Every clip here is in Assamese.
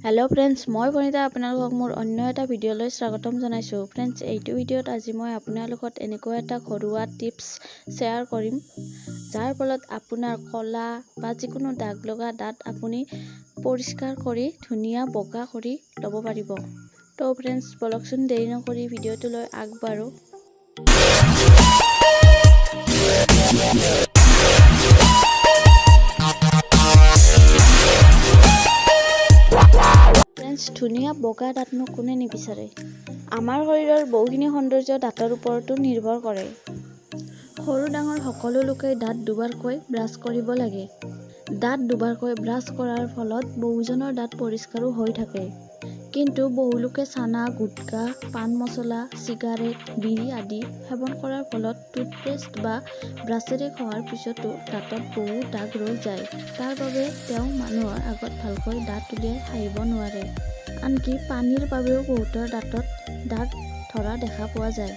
हेलो फ्रेंड्स मैं बनिता आपनालोকক मोर अन्य एटा भिडिओলৈ स्वागतम जनाइছো फ्रेंड्स एइटु भिडिओत আজি মই आपनालोकत এনেকুৱা এটা ঘৰুৱা টিপস शेयर কৰিম যাৰ ফলত আপোনাৰ কলা বা যিকোনো দাগ লগা দাঁত আপুনি পৰিষ্কাৰ কৰি ধুনিয়া বগা কৰি লব পাৰিব। তো फ्रेंड्स বলকচোন দেৰি নকৰি ভিডিওটোলৈ আগবাঢ়ো। ধুনিয়া বগা দাঁতনো কোনে নিবিচাৰে। আমাৰ শৰীৰৰ বহুখিনি সৌন্দৰ্য দাঁতৰ ওপৰতো নিৰ্ভৰ কৰে। সৰু ডাঙৰ সকলো লোকে দাঁত দুবাৰকৈ ব্ৰাছ কৰিব লাগে। দাঁত দুবাৰকৈ ব্ৰাছ কৰাৰ ফলত বহুজনৰ দাঁত পৰিষ্কাৰো হৈ থাকে। কিন্তু বহু লোকে চানা, গুটকা, পান মছলা, চিগাৰেট, বিড়ি আদি সেৱন কৰাৰ ফলত টুথপেষ্ট বা ব্ৰাছেৰে খোৱাৰ পিছতো দাঁতত বহু দাগ ৰৈ যায়। তাৰ বাবে তেওঁ মানুহৰ আগত ভালকৈ দাঁত উলিয়াই হাঁহিব নোৱাৰে। আনকি পানীৰ বাবেও বহুতৰ দাঁতত দাগ ধৰা দেখা পোৱা যায়।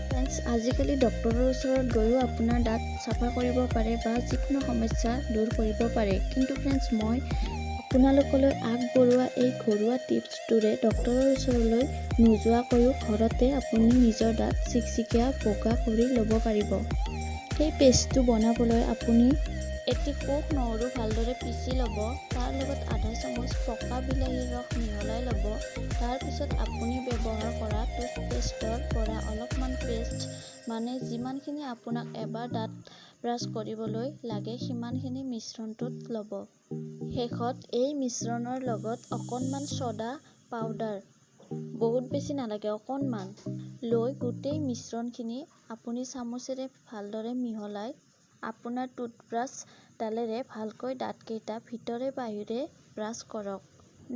ফ্ৰেণ্ডছ আজিকালি ডক্টৰৰ ওচৰত গৈও আপোনাৰ দাঁত চাফা কৰিব পাৰে বা যিকোনো সমস্যা দূৰ কৰিব পাৰে। কিন্তু ফ্ৰেণ্ডছ মই আপোনালোকলৈ আগবঢ়োৱা এই ঘৰুৱা টিপছটোৰে ডক্টৰৰ ওচৰলৈ নোযোৱাকৈও ঘৰতে আপুনি নিজৰ দাঁত চিকচিকীয়া বগা কৰি ল'ব পাৰিব। সেই পেষ্টটো বনাবলৈ আপুনি এটি কোষ নহৰু ভালদৰে পিচি ল'ব। তাৰ লগত আধা চামুচ পকা বিলাহীৰ ৰস মিহলাই ল'ব। তাৰ পিছত আপুনি ব্যৱহাৰ কৰা টুথপেষ্টৰ পৰা অলপমান পেষ্ট মানে যিমানখিনি আপোনাক এবাৰ দাঁত ব্ৰাছ কৰিবলৈ লাগে সিমানখিনি মিশ্ৰণটোত ল'ব। শেষত এই মিশ্ৰণৰ লগত অকণমান ছ'ডা পাউডাৰ, বহুত বেছি নালাগে অকণমান, লৈ গোটেই মিশ্ৰণখিনি আপুনি চামুচেৰে ভালদৰে মিহলাই আপোনাৰ টুথব্ৰাছ ডালেৰে ভালকৈ দাঁতকেইটা ভিতৰে বাহিৰে ব্ৰাছ কৰক।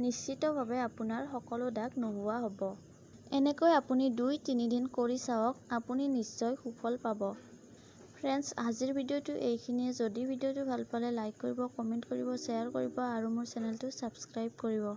নিশ্চিতভাৱে আপোনাৰ সকলো দাগ নোহোৱা হ'ব। এনেকৈ আপুনি 2-3 দিন কৰি চাওক, আপুনি নিশ্চয় সুফল পাব। ফ্ৰেণ্ডছ আজিৰ ভিডিঅ'টো এইখিনিয়ে। যদি ভিডিঅ'টো ভাল পালে লাইক কৰিব, কমেণ্ট কৰিব, শ্বেয়াৰ কৰিব আৰু মোৰ চেনেলটো ছাবস্ক্ৰাইব কৰিব।